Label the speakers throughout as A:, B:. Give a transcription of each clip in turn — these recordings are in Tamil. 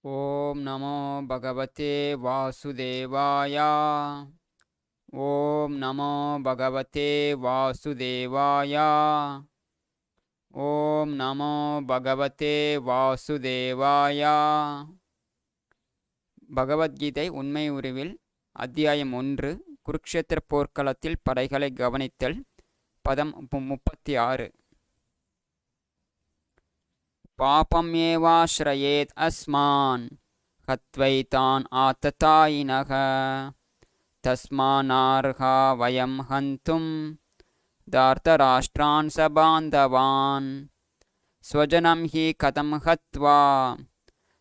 A: ஓம் நமோ பகவதே வாசுதேவாய. ஓம் நமோ பகவதே வாசுதேவாய. ஓம் நமோ பகவதே வாசுதேவாய. பகவத்கீதை உண்மை உருவில் அத்தியாயம் 1 குருக்ஷேத்திர போர்க்களத்தில் படைகளை கவனித்தல். பதம் 36. பாபம் ஏவாஸ்ரயேத் அஸ்மான் ஹத்வைதான் ஆத்ததாயினக தஸ்மானார்ஹா வயம் ஹந்தும் தார்த்தராஷ்டிரான் சபாந்தவான் ஸ்வஜனம் ஹி கதம் ஹத்வா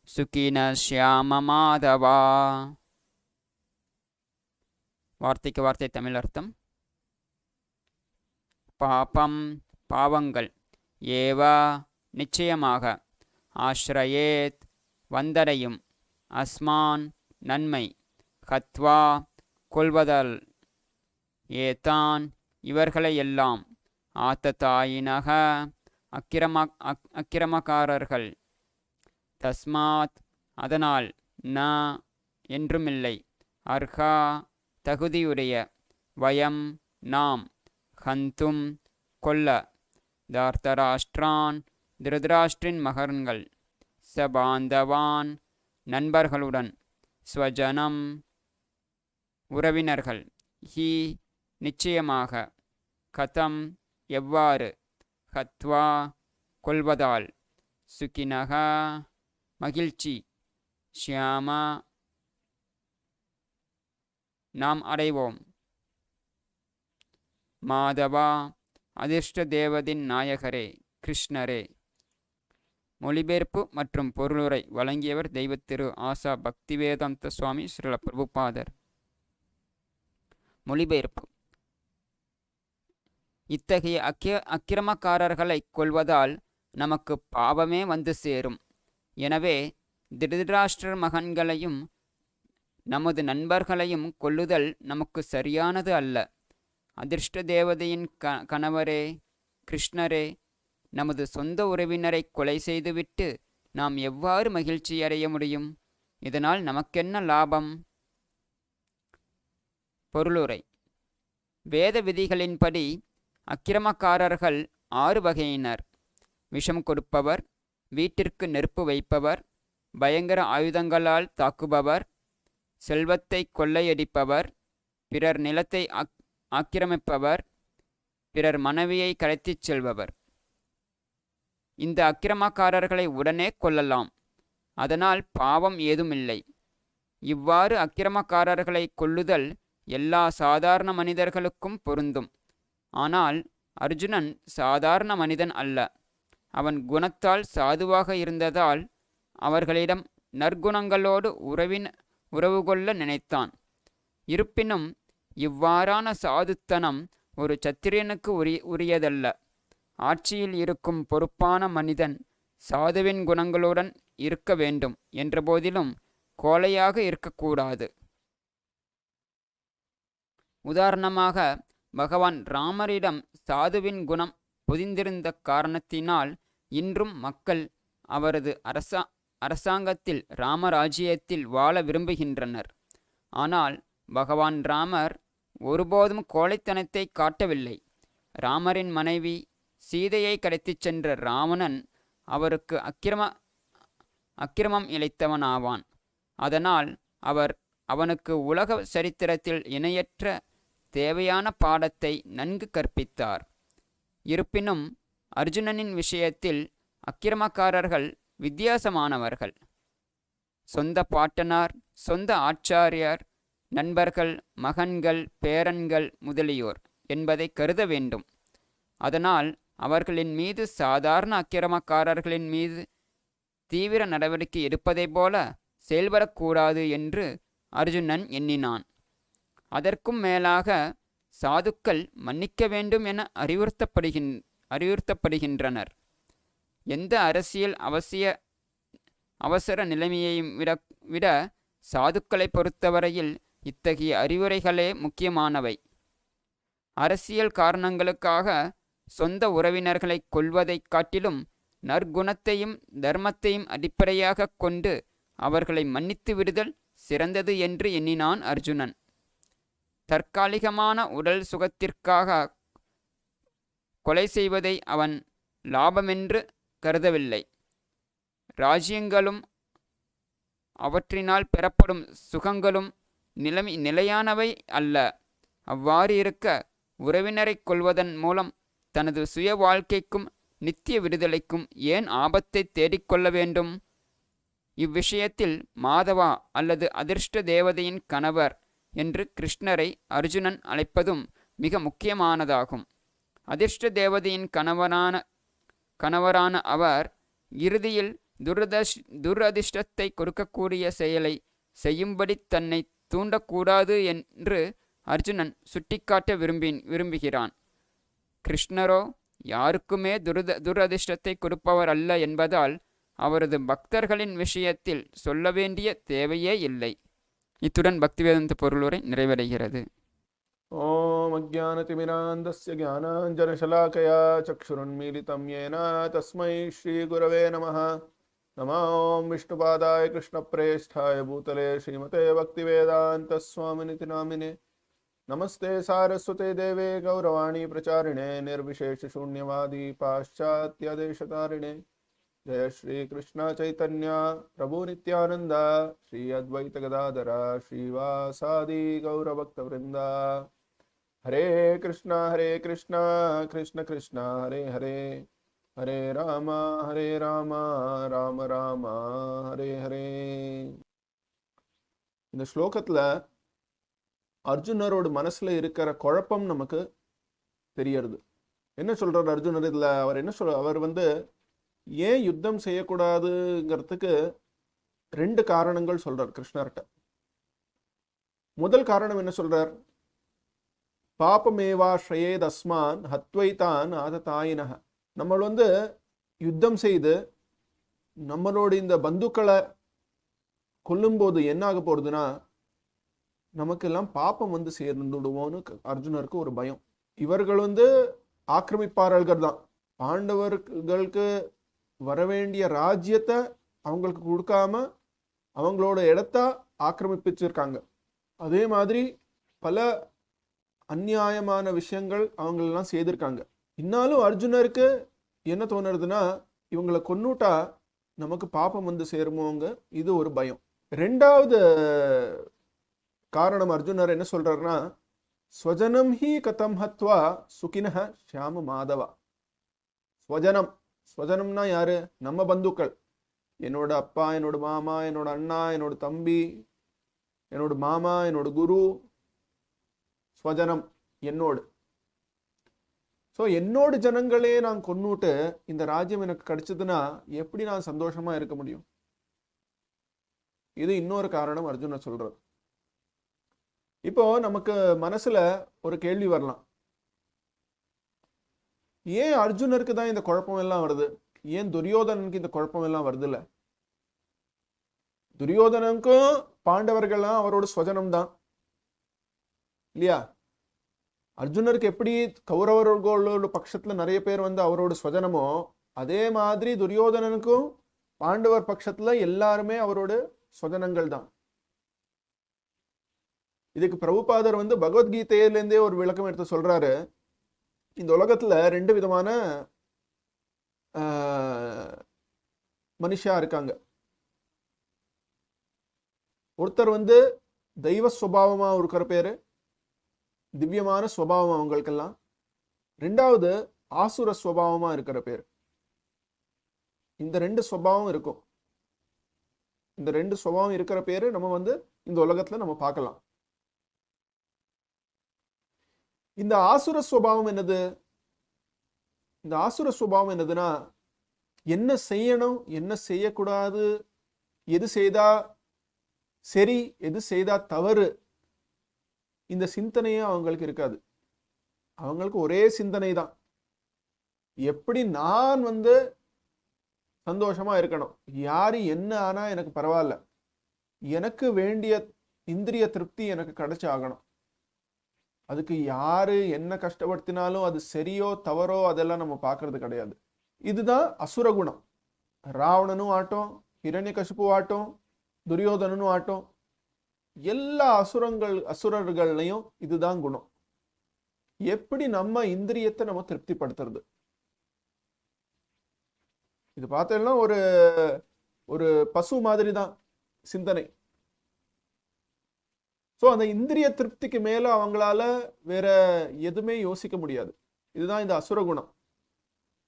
A: சுகின ஷ்யாம மாதவா. வார்த்தைக்கு வார்த்தை தமிழ் அர்த்தம். பாபம் பாவங்கள், ஏவா நிச்சயமாக, ஆஸ்ரயேத் வந்தடையும், அஸ்மான் நன்மை, ஹத்வா கொள்வதல், ஏதான் இவர்களையெல்லாம், ஆத்ததாயினக அக்கிரமக்காரர்கள், தஸ்மாத் அதனால், ந என்றுமில்லை, அர்ஹா தகுதியுடைய, வயம் நாம், ஹந்தும் கொல்ல, தார்த்தராஷ்டிரான் திருதராஷ்டிரின் மகன்கள், சபாந்தவான் நண்பர்களுடன், ஸ்வஜனம் உறவினர்கள், ஹி நிச்சயமாக, கதம் எவ்வாறு, ஹத்வா கொல்வதால், சுகினக மகிழ்ச்சி, ஷ்யாம நாம் அடைவோம், மாதவா அதிர்ஷ்ட தேவதின் நாயகரே கிருஷ்ணரே. மொழிபெயர்ப்பு மற்றும் பொருளுரை வழங்கியவர் தெய்வத்திரு ஆசா பக்திவேதாந்த சுவாமி ஸ்ரீல பிரபுபாதர். மொழிபெயர்ப்பு. இத்தகைய அக்கிரமக்காரர்களை கொல்வதால் நமக்கு பாவமே வந்து சேரும். எனவே திருதராஷ்டிரர் மகன்களையும் நமது நண்பர்களையும் கொல்லுதல் நமக்கு சரியானது அல்ல. அதிர்ஷ்ட தேவதையின் கணவரே கிருஷ்ணரே, நமது சொந்த உறவினரை கொலை செய்துவிட்டு நாம் எவ்வாறு மகிழ்ச்சி அடைய முடியும்? இதனால் நமக்கென்ன லாபம்? பொருளுரை. வேத விதிகளின்படி அக்கிரமக்காரர்கள் 6 வகையினர். விஷம் கொடுப்பவர், வீட்டிற்கு நெருப்பு வைப்பவர், பயங்கர ஆயுதங்களால் தாக்குபவர், செல்வத்தை கொள்ளையடிப்பவர், பிறர் நிலத்தை ஆக்கிரமிப்பவர், பிறர் மனைவியை கடத்திச் செல்பவர். இந்த அக்கிரமக்காரர்களை உடனே கொல்லலாம், அதனால் பாவம் ஏதுமில்லை. இவ்வாறு அக்கிரமக்காரர்களை கொல்லுதல் எல்லா சாதாரண மனிதர்களுக்கும் பொருந்தும். ஆனால் அர்ஜுனன் சாதாரண மனிதன் அல்ல. அவன் குணத்தால் சாதுவாக இருந்ததால் அவர்களிடம் நற்குணங்களோடு உறவு கொள்ள நினைத்தான். இருப்பினும் இவ்வாறான சாதுத்தனம் ஒரு சத்திரியனுக்கு உரியதல்ல. ஆட்சியில் இருக்கும் பொறுப்பான மனிதன் சாதுவின் குணங்களுடன் இருக்க வேண்டும் என்ற போதிலும் கோழையாக இருக்கக்கூடாது. உதாரணமாக, பகவான் ராமரிடம் சாதுவின் குணம் பொதிந்திருந்த காரணத்தினால் இன்றும் மக்கள் அவரது அரசாங்கத்தில் ராமராஜ்யத்தில் வாழ விரும்புகின்றனர். ஆனால் பகவான் ராமர் ஒருபோதும் கோழைத்தனத்தை காட்டவில்லை. ராமரின் மனைவி சீதையை கடத்திச் சென்ற ராவணன் அவருக்கு அக்கிரமம் இழைத்தவனாவான். அதனால் அவனுக்கு உலக சரித்திரத்தில் இணையற்ற தேவையான பாடத்தை நன்கு கற்பித்தார். இருப்பினும் அர்ஜுனனின் விஷயத்தில் அக்கிரமக்காரர்கள் வித்தியாசமானவர்கள். சொந்த பாட்டனார், சொந்த ஆச்சாரியார், நண்பர்கள், மகன்கள், பேரன்கள் முதலியோர் என்பதை கருத வேண்டும். அதனால் அவர்களின் மீது சாதாரண அக்கிரமக்காரர்களின் மீது தீவிர நடவடிக்கை எடுப்பதை போல செயல்படக்கூடாது என்று அர்ஜுனன் எண்ணினான். அதற்கும் மேலாக சாதுக்கள் மன்னிக்க வேண்டும் என அறிவுறுத்தப்படுகின்றனர். எந்த அரசியல் அவசர நிலைமையையும் விட சாதுக்களை பொறுத்தவரையில் இத்தகைய அறிவுரைகளே முக்கியமானவை. அரசியல் காரணங்களுக்காக சொந்த உறவினர்களை கொல்வதைக் காட்டிலும் நற்குணத்தையும் தர்மத்தையும் அடிப்படையாக கொண்டு அவர்களை மன்னித்து விடுதல் சிறந்தது என்று எண்ணினான் அர்ஜுனன். தற்காலிகமான உடல் சுகத்திற்காக கொலை செய்வதை அவன் லாபமென்று கருதவில்லை. ராஜ்யங்களும் அவற்றினால் பெறப்படும் சுகங்களும் நிலையானவை அல்ல. அவ்வாறு இருக்க உறவினரை கொல்வதன் மூலம் தனது சுய வாழ்க்கைக்கும் நித்திய விடுதலைக்கும் ஏன் ஆபத்தை தேடிக்கொள்ள வேண்டும்? இவ்விஷயத்தில் மாதவா அல்லது அதிர்ஷ்ட தேவதையின் கணவர் என்று கிருஷ்ணரை அர்ஜுனன் அழைப்பதும் மிக முக்கியமானதாகும். அதிர்ஷ்ட தேவதையின் கணவரான அவர் இறுதியில் துரதிர்ஷ்டத்தை கொடுக்கக்கூடிய செயலை செய்யும்படி தன்னை தூண்டக்கூடாது என்று அர்ஜுனன் சுட்டிக்காட்ட விரும்புகிறான். கிருஷ்ணரோ யாருக்குமே துரதிர்ஷ்டத்தை கொடுப்பவர் அல்ல என்பதால் அவரது பக்தர்களின் விஷயத்தில் சொல்ல வேண்டிய தேவையே இல்லை. இத்துடன் பக்திவேதாந்த பொருளுரை நிறைவடைகிறது.
B: ஓம் அஜ்ஞானதிமிராந்தஸ்ய ஞானாஞ்சனசலாகயா சக்ஷுருன்மீலிதம் யேன தஸ்மை ஸ்ரீ குரவே நமः. நமோ விஷ்ணுபாதாய கிருஷ்ணப்ரேஷ்டாய பூதலே ஸ்ரீமதே பக்திவேதாந்த ஸ்வாமிநிதி நாமினே. நமஸ்தே சாரஸ்வதே தேவே கௌரவாணி பிரச்சாரிணே நிர்விசேஷ शून्यवादी पाश्चात्य देशतारिणे. जय श्री कृष्ण चैतन्य प्रभु नित्यानंद श्री अद्वैत गदाधर श्रीवासादि गौरभक्तवृंद. हरे कृष्ण कृष्ण कृष्ण हरे हरे, हरे राम राम राम हरे हरे. இந்த ஸ்லோகத்துல அர்ஜுனரோட மனசுல இருக்கிற குழப்பம் நமக்கு தெரியறது. என்ன சொல்றார் அர்ஜுனர் இதுல? அவர் என்ன சொல்ற, அவர் ஏன் யுத்தம் செய்யக்கூடாதுங்கிறதுக்கு 2 காரணங்கள் சொல்றார் கிருஷ்ணர்கிட்ட. முதல் காரணம் என்ன சொல்றார்? பாபமேவா ஸ்ரயேத் அஸ்மான் ஹத்வைதான் ஆததாயினஹ. நம்ம யுத்தம் செய்து நம்மளோட இந்த பந்துக்களை கொல்லும்போது என்ன ஆக போறதுன்னா நமக்கெல்லாம் பாப்பம் சேர்ந்துடுவோன்னு அர்ஜுனருக்கு ஒரு பயம். இவர்கள் ஆக்கிரமிப்பாளர்கள் தான். பாண்டவர்களுக்கு வரவேண்டிய ராஜ்யத்தை அவங்களுக்கு கொடுக்காம அவங்களோட இடத்த ஆக்கிரமிப்பிச்சிருக்காங்க. அதே மாதிரி பல அநியாயமான விஷயங்கள் அவங்களெல்லாம் செய்திருக்காங்க. இன்னாலும் அர்ஜுனருக்கு என்ன தோணுறதுன்னா இவங்களை கொன்னுட்டா நமக்கு பாப்பம் சேருமோங்க, இது ஒரு பயம். 2வது காரணம் அர்ஜுனர் என்ன சொல்றாருன்னா, ஸ்வஜனம் ஹி கதம் ஹத்வா சுகினஹ ஷியாம மாதவா. ஸ்வஜனம்னா யாரு? நம்ம பந்துக்கள். என்னோட அப்பா, என்னோட மாமா, என்னோட அண்ணா, என்னோட தம்பி, என்னோட மாமா, என்னோட குரு. ஸ்வஜனம் என்னோடு. ஸோ என்னோட ஜனங்களே நான் கொன்னுட்டு இந்த ராஜ்யம் எனக்கு கிடைச்சதுன்னா எப்படி நான் சந்தோஷமா இருக்க முடியும்? இது இன்னொரு காரணம் அர்ஜுனர் சொல்றது. இப்போ நமக்கு மனசுல ஒரு கேள்வி வரலாம், ஏன் அர்ஜுனருக்கு தான் இந்த குழப்பம் எல்லாம் வருது? ஏன் துரியோதனனுக்கு இந்த குழப்பம் எல்லாம் வருது? இல்ல, துரியோதனனுக்கும் பாண்டவர்கள்லாம் அவரோட ஸ்வஜனம் தான் இல்லையா? அர்ஜுனருக்கு எப்படி கௌரவர்களோட பட்சத்துல நிறைய பேர் அவரோட ஸ்வஜனமோ அதே மாதிரி துரியோதனனுக்கும் பாண்டவர் பட்சத்துல எல்லாருமே அவரோட ஸ்வஜனங்கள் தான். இதுக்கு பிரபுபாதர் பகவத்கீதையிலேருந்தே ஒரு விளக்கம் எடுத்து சொல்றாரு. இந்த உலகத்துல 2 விதமான மனுஷா இருக்காங்க. ஒருத்தர் தெய்வ சுபாவமா இருக்கிற பேரு, திவ்யமான சுபாவம் அவங்களுக்கெல்லாம். 2வது ஆசுர சுபாவமா இருக்கிற பேர். இந்த 2 சுபாவம் இருக்கும். இந்த 2 சுபாவம் இருக்கிற பேரு நம்ம இந்த உலகத்துல நம்ம பார்க்கலாம். இந்த ஆசுர சுபாவம் என்னது? இந்த ஆசுர சுபாவம் என்னதுன்னா, என்ன செய்யணும் என்ன செய்யக்கூடாது, எது செய்தா சரி எது செய்தா தவறு, இந்த சிந்தனையே அவங்களுக்கு இருக்காது. அவங்களுக்கு ஒரே சிந்தனை தான், எப்படி நான் சந்தோஷமா இருக்கணும், யாரு என்ன ஆனா எனக்கு பரவாயில்ல, எனக்கு வேண்டிய இந்திரிய திருப்தி எனக்கு கிடைச்சு ஆகணும். அதுக்கு யாரு என்ன கஷ்டப்படுத்தினாலும் அது சரியோ தவறோ அதெல்லாம் நம்ம பார்க்கறது கிடையாது. இதுதான் அசுர குணம். ராவணனும் ஆட்டம், ஹிரண்யகசிபு ஆட்டம், துரியோதனனும் ஆட்டும், எல்லா அசுரர்கள்லையும் இதுதான் குணம். எப்படி நம்ம இந்திரியத்தை நம்ம திருப்திப்படுத்துறது? இது பார்த்தோம்னா ஒரு ஒரு பசு மாதிரி தான் சிந்தனை. ஸோ அந்த இந்திரிய திருப்திக்கு மேல அவங்களால வேற எதுவுமே யோசிக்க முடியாது. இதுதான் இந்த அசுர குணம்.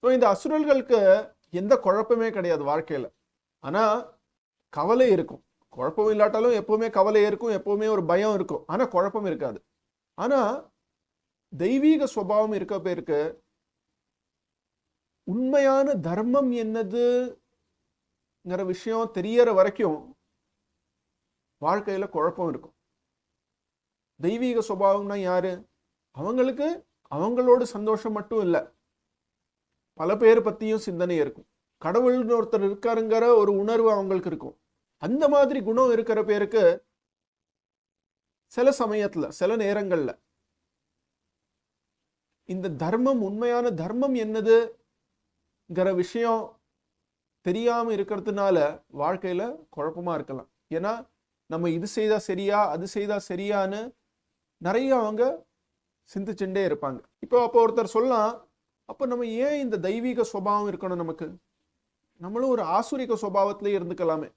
B: ஸோ இந்த அசுரர்களுக்கு எந்த குழப்பமே கிடையாது வாழ்க்கையில. ஆனா கவலை இருக்கும். குழப்பம் இல்லாட்டாலும் எப்பவுமே கவலை இருக்கும், எப்பவுமே ஒரு பயம் இருக்கும். ஆனா குழப்பம் இருக்காது. ஆனா தெய்வீக சுபாவம் இருக்க பேருக்கு உண்மையான தர்மம் என்னதுங்கிற விஷயம் தெரியற வரைக்கும் வாழ்க்கையில குழப்பம் இருக்கும். தெய்வீக சுபாவம்னா யாரு? அவங்களுக்கு அவங்களோட சந்தோஷம் மட்டும் இல்ல, பல பேர் பத்தியும் சிந்தனை இருக்கும். கடவுள்னு ஒருத்தர் இருக்காருங்கிற ஒரு உணர்வு அவங்களுக்கு இருக்கும். அந்த மாதிரி குணம் இருக்கிற பேருக்கு சில சமயத்துல, சில நேரங்கள்ல இந்த தர்மம், உண்மையான தர்மம் என்னதுங்கிற விஷயம் தெரியாம இருக்கிறதுனால வாழ்க்கையில குழப்பமா இருக்கலாம். ஏன்னா நம்ம இது செய்தா சரியா, அது செய்தா சரியான்னு நிறைய அவங்க சிந்திச்சுட்டே இருப்பாங்க. அப்போ ஒருத்தர் சொல்லலாம், அப்போ நம்ம ஏன் இந்த தெய்வீக சுபாவம் இருக்கணும்? நமக்கு நம்மளும் ஒரு ஆசுரிக சுபாவத்திலே இருந்துக்கலாமே.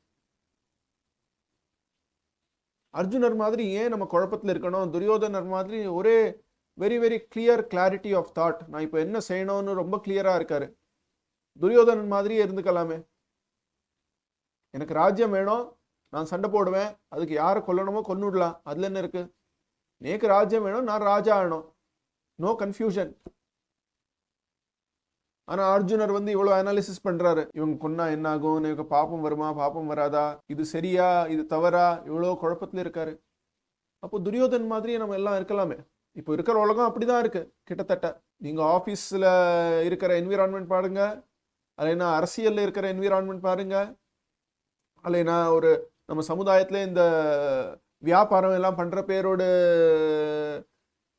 B: அர்ஜுனர் மாதிரி ஏன் நம்ம குழப்பத்தில் இருக்கணும்? துரியோதனர் மாதிரி ஒரே very very clear clarity of thought, நான் இப்போ என்ன செய்யணும்னு ரொம்ப கிளியரா இருக்காரு. துரியோதனன் மாதிரியே இருந்துக்கலாமே. எனக்கு ராஜ்யம் வேணும், நான் சண்டை போடுவேன், அதுக்கு யாரை கொல்லணுமோ கொன்னுடலாம், அதுல என்ன இருக்கு? நேக்கு ராஜ்யம் வேணும், நான் ராஜா ஆகணும், நோ கன்ஃபியூஷன். ஆனா அர்ஜுனர் இவ்வளவு அனாலிசிஸ் பண்றாரு. இவங்க கொன்னா என்ன ஆகும், இவங்க பாப்பம் வருமா, பாப்பம் வராதா, இது சரியா, இது தவறா, இவ்வளவு குழப்பத்துல இருக்காரு. அப்போ துரியோதன் மாதிரியே நம்ம எல்லாம் இருக்கலாமே. இப்போ இருக்கிற உலகம் அப்படிதான் இருக்கு கிட்டத்தட்ட. நீங்க ஆபீஸ்ல இருக்கிற என்விரான்மெண்ட் பாருங்க, அல்லைன்னா அரசியல்ல இருக்கிற என்விரான்மெண்ட் பாருங்க, அல்லைன்னா ஒரு நம்ம சமுதாயத்துல இந்த வியாபாரம் எல்லாம் பண்ற பேரோட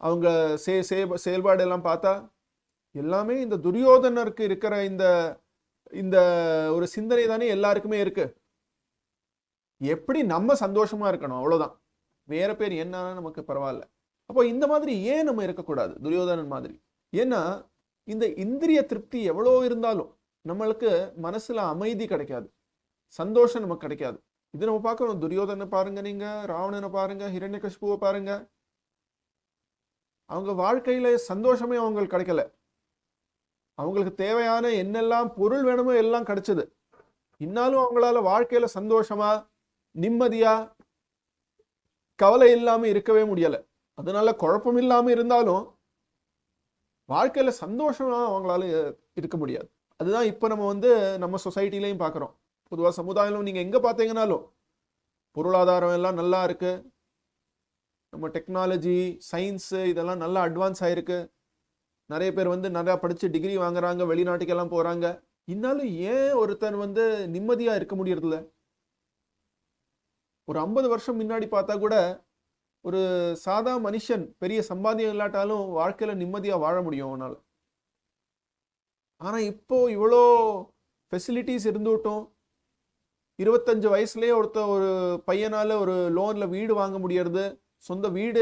B: அவங்க செயல்பாடு எல்லாம் பார்த்தா எல்லாமே இந்த துரியோதனருக்கு இருக்கிற இந்த இந்த ஒரு சிந்தனை தானே எல்லாருக்குமே இருக்கு. எப்படி நம்ம சந்தோஷமா இருக்கணும், அவ்வளவுதான். வேற பேர் என்னன்னா நமக்கு பரவாயில்ல. அப்போ இந்த மாதிரி ஏன் நம்ம இருக்கக்கூடாது துரியோதனன் மாதிரி? ஏன்னா இந்த இந்திரிய திருப்தி எவ்வளோ இருந்தாலும் நம்மளுக்கு மனசுல அமைதி கிடைக்காது, சந்தோஷம் நமக்கு கிடைக்காது. இது நம்ம பார்க்கணும். துரியோதனை பாருங்க, நீங்க ராவணனை பாருங்க, ஹிரண்யகசிபுவை பாருங்க. அவங்க வாழ்க்கையில சந்தோஷமே அவங்களுக்கு கிடைக்கல. அவங்களுக்கு தேவையான என்னெல்லாம் பொருள் வேணுமோ எல்லாம் கிடைச்சது. இன்னாலும் அவங்களால வாழ்க்கையில சந்தோஷமா, நிம்மதியா, கவலை இல்லாம இருக்கவே முடியல. அதனால குழப்பம் இல்லாம இருந்தாலும் வாழ்க்கையில சந்தோஷமா அவங்களால இருக்க முடியாது. அதுதான் இப்ப நம்ம நம்ம சொசைட்டிலையும் பார்க்குறோம். பொதுவாக சமுதாயம் நீங்க எங்க பார்த்தீங்கன்னாலும் பொருளாதாரம் எல்லாம் நல்லா இருக்கு, நம்ம டெக்னாலஜி, சயின்ஸ் இதெல்லாம் நல்லா அட்வான்ஸ் ஆயிருக்கு. நிறைய பேர் நிறைய படிச்சு டிகிரி வாங்குறாங்க, வெளிநாட்டுக்கெல்லாம் போறாங்க. இன்னாலும் ஏன் ஒருத்தன் நிம்மதியா இருக்க முடியறதில்ல? ஒரு 50 வருஷம் முன்னாடி பார்த்தா கூட ஒரு சாதா மனுஷன் பெரிய சம்பாத்தியம் இல்லாட்டாலும் வாழ்க்கையில நிம்மதியா வாழ முடியும் அவனால. ஆனா இப்போ இவ்வளோ ஃபெசிலிட்டிஸ் இருந்துட்டும் 25 வயசுலயே ஒரு பையனால ஒரு லோன்ல வீடு வாங்க முடியறது, சொந்த வீடு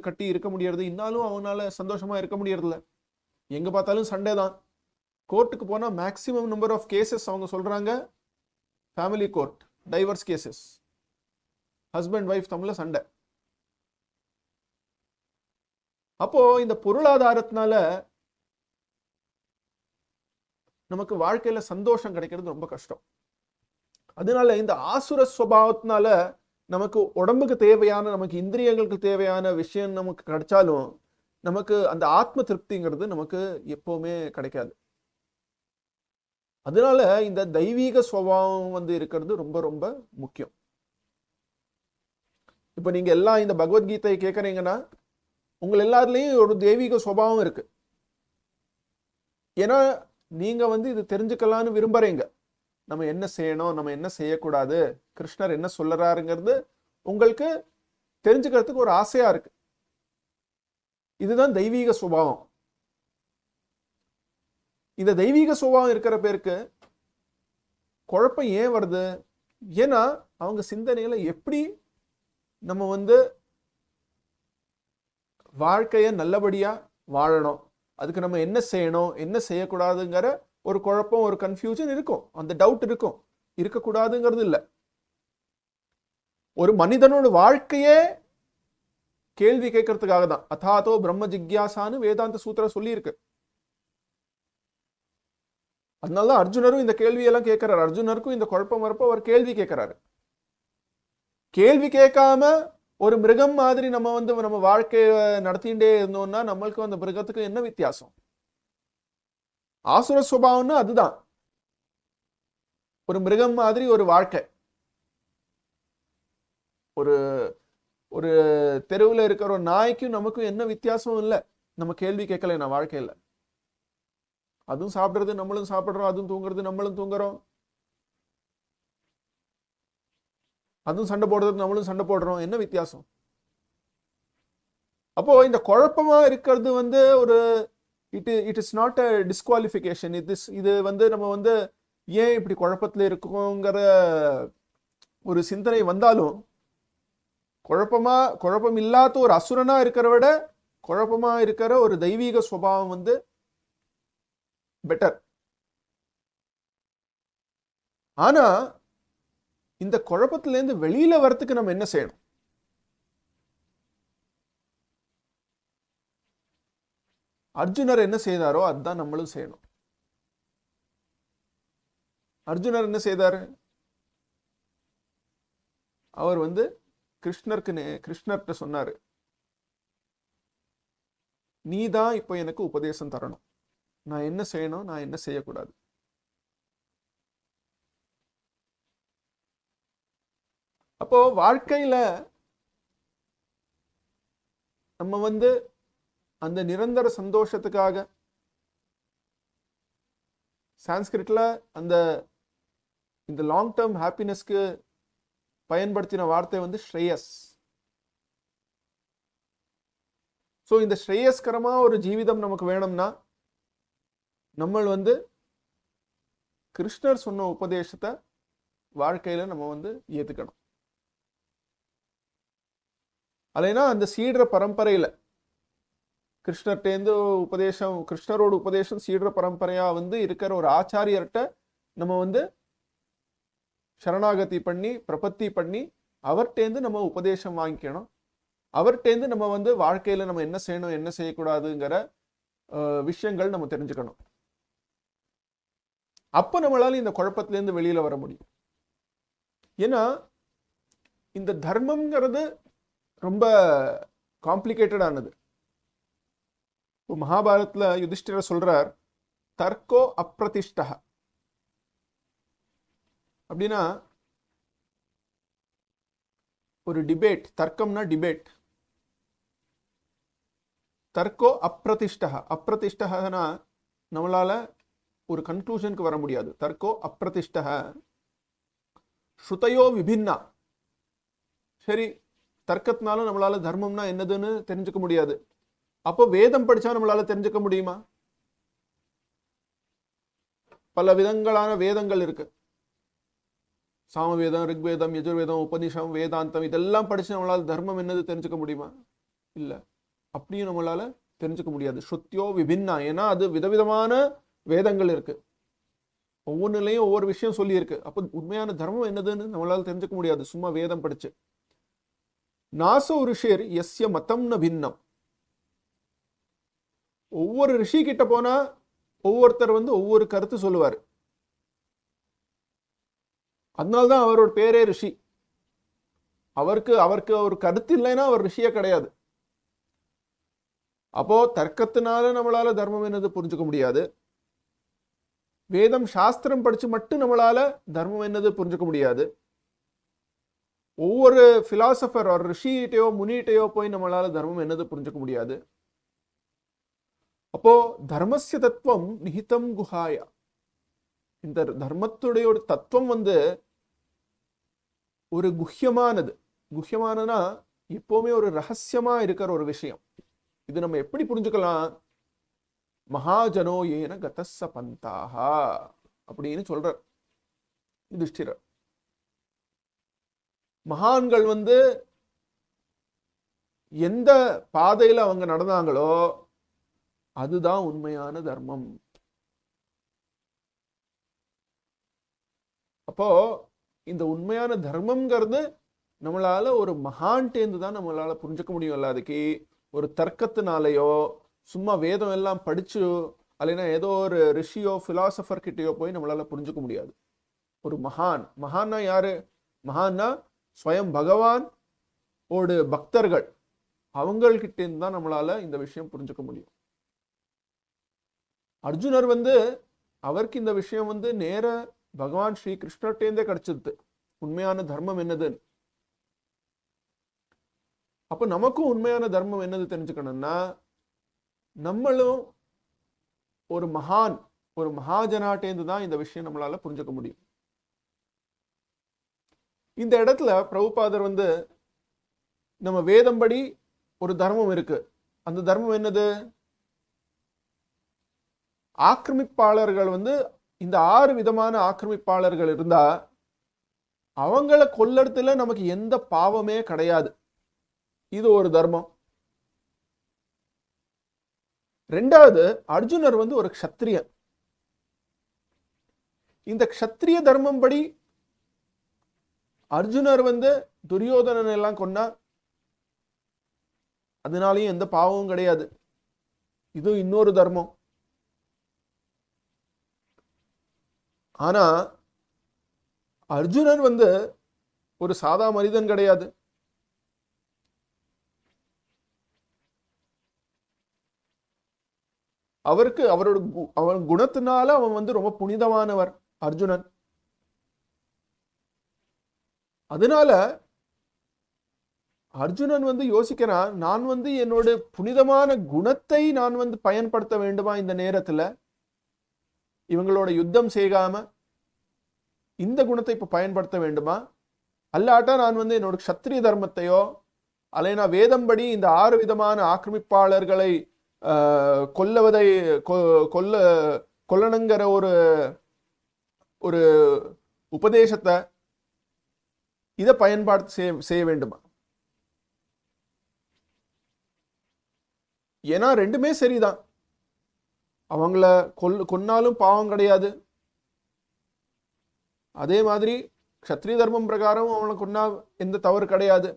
B: கட்டி இருக்க முடியறது. இன்னாலும் அவனால சந்தோஷமா இருக்க முடியறதில்ல. எங்க பார்த்தாலும் சண்டே தான். கோர்ட்டுக்கு போனா மேக்சிமம் நம்பர் ஆஃப் கேசஸ் அவங்க சொல்றாங்க family court, divorce cases, husband wife தமிழ்ல சண்டை. அப்போ இந்த பொருளாதாரத்தினால நமக்கு வாழ்க்கையில சந்தோஷம் கிடைக்கிறது ரொம்ப கஷ்டம். அதனால இந்த ஆசுர சுபாவத்தினால நமக்கு உடம்புக்கு தேவையான, நமக்கு இந்திரியங்களுக்கு தேவையான விஷயம் நமக்கு கிடைச்சாலும் நமக்கு அந்த ஆத்ம திருப்திங்கிறது நமக்கு எப்பவுமே கிடைக்காது. அதனால இந்த தெய்வீக சுபாவம் இருக்கிறது ரொம்ப ரொம்ப முக்கியம். இப்ப நீங்க எல்லாம் இந்த பகவத்கீதை கேட்கறீங்கன்னா உங்க எல்லாருலயும் ஒரு தெய்வீக சுபாவம் இருக்கு. ஏன்னா நீங்க இது தெரிஞ்சுக்கலான்னு விரும்புறீங்க. நம்ம என்ன செய்யணும், நம்ம என்ன செய்யக்கூடாது, கிருஷ்ணர் என்ன சொல்லறாருங்கிறது உங்களுக்கு தெரிஞ்சுக்கிறதுக்கு ஒரு ஆசையா இருக்கு. இதுதான் தெய்வீக சுபாவம். இந்த தெய்வீக சுபாவம் இருக்கிற பேருக்கு குழப்பம் ஏன் வருது? ஏன்னா அவங்க சிந்தனையில எப்படி நம்ம வந்து வாழ்க்கைய நல்லபடியா வாழணும், அதுக்கு நம்ம என்ன செய்யணும் என்ன செய்யக்கூடாதுங்கிற ஒரு குழப்பம், ஒரு கன்ஃபியூஷன் இருக்கும், அந்த டவுட் இருக்கும். இருக்கக்கூடாதுங்கிறது இல்லை. ஒரு மனிதனோட வாழ்க்கையே கேள்வி கேட்கறதுக்காக தான் அதாதோ பிரம்ம ஜிக்யாசான்னு வேதாந்த சூத்திரம் சொல்லி இருக்கு. அதனாலதான் அர்ஜுனரும் இந்த கேள்வியெல்லாம் கேட்கிறாரு. அர்ஜுனருக்கும் இந்த குழப்பம் வரப்போ அவர் கேள்வி கேட்கிறாரு. கேள்வி கேட்காம ஒரு மிருகம் மாதிரி நம்ம வந்து நம்ம வாழ்க்கைய நடத்திகிட்டே இருந்தோம்னா நம்மளுக்கும் அந்த மிருகத்துக்கு என்ன வித்தியாசம்? ஆசுர சுபாவம்னா அதுதான், ஒரு மிருகம் மாதிரி ஒரு வாழ்க்கை. ஒரு ஒரு தெருவில் இருக்கிற ஒரு நாய்க்கும் நமக்கும் என்ன வித்தியாசமும் இல்லை. நம்ம கேள்வி கேட்கல நான் வாழ்க்கையில. அதுவும் சாப்பிடுறது நம்மளும் சாப்பிடுறோம், அதுவும் தூங்குறது நம்மளும் தூங்குறோம், அதுவும் சண்டை போடுறது நம்மளும் சண்டை போடுறோம். என்ன வித்தியாசம்? அப்போ இந்த குழப்பமா இருக்கிறது வந்து ஒரு it is not a disqualification. இது வந்து நம்ம வந்து ஏன் இப்படி குழப்பத்துல இருக்கோங்கிற ஒரு சிந்தனை வந்தாலும், குழப்பம் இல்லாத ஒரு அசுரனா இருக்கிற விட குழப்பமா இருக்கிற ஒரு தெய்வீக சுபாவம் வந்து பெட்டர். ஆனா இந்த குழப்பத்திலேருந்து வெளியில வரத்துக்கு நம்ம என்ன செய்யணும்? அர்ஜுனர் என்ன செய்தாரோ அதுதான் நம்மளும் செய்யணும். அர்ஜுனர் என்ன செய்தாரு? அவர் வந்து கிருஷ்ணர்கிட்ட சொன்னாரு, நீதான் இப்போ எனக்கு உபதேசம் தரணும், நான் என்ன செய்யணும் நான் என்ன செய்யக்கூடாது. அப்போ வாழ்க்கையில நம்ம வந்து அந்த நிரந்தர சந்தோஷத்துக்காக, சான்ஸ்கிரிட்ல இந்த லாங் டேர்ம் ஹாப்பினஸ்க்கு பயன்படுத்தின வார்த்தை வந்து ஸ்ரேயஸ். ஸோ இந்த ஸ்ரேயஸ்கரமா ஒரு ஜீவிதம் நமக்கு வேணும்னா நம்ம வந்து கிருஷ்ணர் சொன்ன உபதேசத்தை வாழ்க்கையில நம்ம வந்து ஏத்துக்கணும். அல்லைனா அந்த சீடுற பரம்பரையில கிருஷ்ணரோட உபதேசம் சீடுற பரம்பரையா வந்து இருக்கிற ஒரு ஆச்சாரியர்கிட்ட நம்ம வந்து சரணாகதி பண்ணி பிரபத்தி பண்ணி அவர்கிட்டேருந்து நம்ம உபதேசம் வாங்கிக்கணும். அவர்கிட்டேருந்து நம்ம வந்து வாழ்க்கையில நம்ம என்ன செய்யணும் என்ன செய்யக்கூடாதுங்கிற விஷயங்கள் நம்ம தெரிஞ்சுக்கணும். அப்போ நம்மளால இந்த குழப்பத்திலேருந்து வெளியில வர முடியும். ஏன்னா இந்த தர்மம்ங்கிறது ரொம்ப காம்ப்ளிகேட்டடானது. மகாபாரத்ல யுதிஷ்டிரர் சொல்றார், தர்க்கோ அப்ரதிஷ்டா. அப்படின்னா ஒரு டிபேட், தர்க்கம்னா டிபேட். தர்க்கோ அப்ரதிஷ்டா. அப்ரதிஷ்டனா நம்மளால ஒரு கன்க்ளூஷனுக்கு வர முடியாது. தர்க்கோ அப்ரதிஷ்டா. ஸ்ருதயோ விபின்னா. சரி, தர்க்கத்தினாலும் நம்மளால தர்மம்னா என்னதுன்னு தெரிஞ்சுக்க முடியாது. அப்போ வேதம் படிச்சா நம்மளால தெரிஞ்சுக்க முடியுமா? பல விதங்களான வேதங்கள் இருக்கு. சாமவேதம், ரிக்வேதம், யஜுர்வேதம், உபனிஷம், வேதாந்தம், இதெல்லாம் படிச்சு நம்மளால தர்மம் என்னது தெரிஞ்சுக்க முடியுமா? இல்ல. அப்படியும் நம்மளால தெரிஞ்சுக்க முடியாது. ஸ்ருத்யோ விபின்னா. ஏன்னா அது விதவிதமான வேதங்கள் இருக்கு, ஒவ்வொன்றுலையும் ஒவ்வொரு விஷயம் சொல்லி இருக்கு. அப்போ உண்மையான தர்மம் என்னதுன்னு நம்மளால தெரிஞ்சுக்க முடியாது சும்மா வேதம் படிச்சு. நாசோ ரிஷிர் யஸ்ய மதம் ந பின்னம். ஒவ்வொரு ரிஷி கிட்ட போனா ஒவ்வொருத்தர் வந்து ஒவ்வொரு கருத்து சொல்லுவாரு. அதனால்தான் அவரோட பேரே ரிஷி. அவருக்கு ஒரு கருத்து இல்லைன்னா அவர் ரிஷியே கிடையாது. அப்போ தர்க்கத்தினால நம்மளால தர்மம் என்னது புரிஞ்சுக்க முடியாது. வேதம் சாஸ்திரம் படிச்சு மட்டும் நம்மளால தர்மம் என்னது புரிஞ்சுக்க முடியாது. ஒவ்வொரு பிலாசபர் ஒரு ரிஷிகிட்டையோ முனிகிட்டையோ போய் நம்மளால தர்மம் என்னது புரிஞ்சுக்க முடியாது. அப்போ தர்மஸ்ய தத்துவம் நிஹிதம் குஹாயா. இந்த தர்மத்துடைய ஒரு தத்துவம் வந்து ஒரு குஹ்யமானது. குஹ்யமானனா எப்பவுமே ஒரு ரகசியமா இருக்கிற ஒரு விஷயம். இது நம்ம எப்படி புரிஞ்சுக்கலாம்? மகாஜனோ ஏன கதஸ்ஸ பந்தாஹா அப்படின்னு சொல்றார் யுதிஷ்டிரர். மகான்கள் வந்து எந்த பாதையில அவங்க நடந்தாங்களோ அதுதான் உண்மையான தர்மம். அப்போ இந்த உண்மையான தர்மம்ங்கிறது நம்மளால ஒரு மகான்டேந்து தான் நம்மளால புரிஞ்சுக்க முடியும். அதுக்கு ஒரு தர்க்கத்தினாலேயோ சும்மா வேதம் எல்லாம் படிச்சு அல்லனா ஏதோ ஒரு ரிஷியோ பிலாசபர் கிட்டயோ போய் நம்மளால புரிஞ்சுக்க முடியாது. ஒரு மகான்னா யாரு? மகான்னா ஸ்வயம் பகவான் ஓடு பக்தர்கள், அவங்கள்கிட்ட இருந்து தான் நம்மளால இந்த விஷயம் புரிஞ்சுக்க முடியும். அர்ஜுனர் வந்து அவருக்கு இந்த விஷயம் வந்து நேர பகவான் ஸ்ரீ கிருஷ்ணர்டேந்தே கிடைச்சது, உண்மையான தர்மம் என்னதுன்னு. அப்ப நமக்கும் உண்மையான தர்மம் என்னது தெரிஞ்சுக்கணும்னா, நம்மளும் ஒரு மகாஜனாட்டேந்து தான் இந்த விஷயம் நம்மளால புரிஞ்சுக்க முடியும். இந்த இடத்துல பிரபுபாதர் வந்து நம்ம வேதம்படி ஒரு தர்மம் இருக்கு. அந்த தர்மம் என்னது? ஆக்கிரமிப்பாளர்கள் வந்து இந்த 6 விதமான ஆக்கிரமிப்பாளர்கள் இருந்தா அவங்கள கொல்லறதுல நமக்கு எந்த பாவமே கிடையாது. இது ஒரு தர்மம். ரெண்டாவது, அர்ஜுனர் வந்து ஒரு க்ஷத்ரியன். இந்த க்ஷத்ரிய தர்மம் படி அர்ஜுனர் வந்து துரியோதனன் எல்லாம் கொன்னார், அதனாலையும் எந்த பாவமும் கிடையாது. இது இன்னொரு தர்மம். ஆனா அர்ஜுனன் வந்து ஒரு சாதா மனிதன் கிடையாது. அவருக்கு அவன் குணத்தினால அவன் வந்து ரொம்ப புனிதமானவர் அர்ஜுனன். அதனால அர்ஜுனன் வந்து யோசிக்கிறான், நான் வந்து என்னோட புனிதமான குணத்தை நான் வந்து பயன்படுத்த வேண்டுமா இந்த நேரத்துல? இவங்களோட யுத்தம் செய்யாம இந்த குணத்தை இப்ப பயன்படுத்த வேண்டுமா? அல்லாட்டா நான் வந்து என்னோட க்ஷத்ரிய தர்மத்தையோ அல்லனா வேதம்படி இந்த 6 விதமான ஆக்கிரமிப்பாளர்களை கொல்லணுங்கிற ஒரு உபதேசத்தை இதை பயன்பாடு செய்ய வேண்டுமா? ஏன்னா ரெண்டுமே சரிதான். அவங்கள கொன்னாலும் பாவம் கிடையாது. அதே மாதிரி க்ஷத்ரிய தர்மம் பிரகாரம் அவனை கொன்னா எந்த தவறு கிடையாது.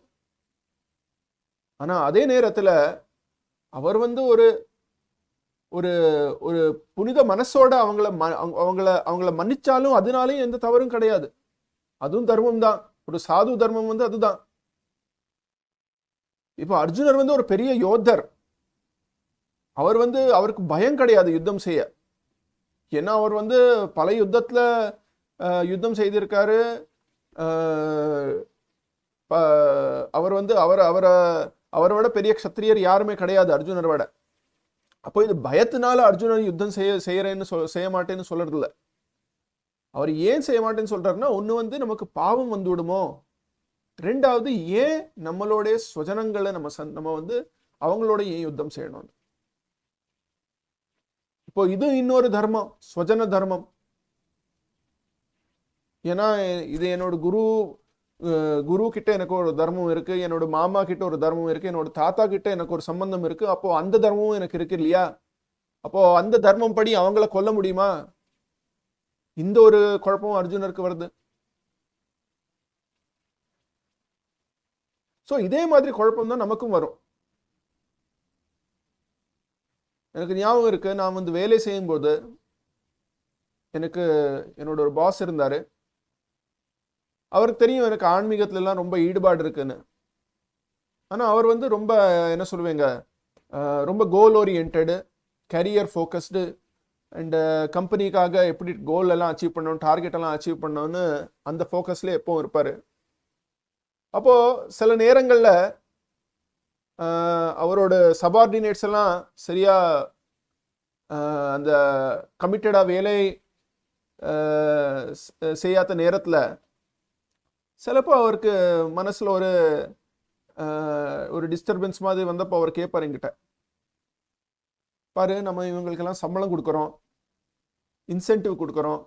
B: ஆனா அதே நேரத்துல அவர் வந்து ஒரு ஒரு ஒரு புனித மனசோட அவங்கள மன்னிச்சாலும் அதனாலேயும் எந்த தவறும் கிடையாது. அதுவும் தர்மம் தான். ஒரு சாது தர்மம் வந்து அதுதான். இப்ப அர்ஜுனர் வந்து ஒரு பெரிய யோத்தர். அவர் வந்து அவருக்கு பயம் கிடையாது யுத்தம் செய்ய. ஏன்னா அவர் வந்து பல யுத்தத்துல யுத்தம் செய்திருக்காரு. அவர் வந்து அவரை விட பெரிய க்ஷத்ரியர் யாருமே கிடையாது அர்ஜுனர் விட. அப்போ இது பயத்தினால அர்ஜுனர் யுத்தம் செய்ய மாட்டேன்னு சொல்றது இல்லை. அவர் ஏன் செய்ய மாட்டேன்னு சொல்றாருன்னா, ஒண்ணு வந்து நமக்கு பாவம் வந்து விடுமோ, ரெண்டாவது ஏன் நம்மளுடைய சுவஜனங்களை நம்ம வந்து அவங்களோட ஏன் யுத்தம் செய்யணும். இப்போ இது இன்னொரு தர்மம், ஸ்வஜன தர்மம். ஏன்னா இது என்னோட குரு கிட்ட எனக்கு ஒரு தர்மம் இருக்கு, என்னோட மாமா கிட்ட ஒரு தர்மம் இருக்கு, என்னோட தாத்தா கிட்ட எனக்கு ஒரு சம்பந்தம் இருக்கு. அப்போ அந்த தர்மமும் எனக்கு இருக்கு இல்லையா? அப்போ அந்த தர்மம் படி அவங்கள கொல்ல முடியுமா? இந்த ஒரு குழப்பம் அர்ஜுனருக்கு வருது. சோ இதே மாதிரி குழப்பம் தான் நமக்கும் வரும். எனக்கு ஞாபகம் இருக்கு, நான் வந்து வேலை செய்யும் போது எனக்கு என்னோட ஒரு பாஸ் இருந்தாரு. அவருக்கு தெரியும் எனக்கு ஆன்மீகத்துல எல்லாம் ரொம்ப ஈடுபாடு இருக்குன்னு. ஆனா அவர் வந்து ரொம்ப என்ன சொல்லுவேங்க, ரொம்ப கோல் ஓரியன்டு, கரியர் ஃபோக்கஸ்டு அண்ட் கம்பெனிக்காக எப்படி கோல் எல்லாம் அச்சீவ் பண்ணணும், டார்கெட் எல்லாம் அச்சீவ் பண்ணணும்னு அந்த ஃபோக்கஸ்ல எப்பவும் இருப்பாரு. அப்போ சில நேரங்கள்ல அவரோட சபார்டினேட்ஸ் எல்லாம் சரியா அந்த கமிட்டடா வேலை செய்யாத நேரத்துல சிலப்போ அவருக்கு மனசுல ஒரு டிஸ்டர்பன்ஸ் மாதிரி வந்தப்போ அவர் கேட்பாரு என்கிட்ட, பாரு நம்ம இவங்களுக்கெல்லாம் சம்பளம் கொடுக்குறோம், இன்சென்டிவ் கொடுக்குறோம்,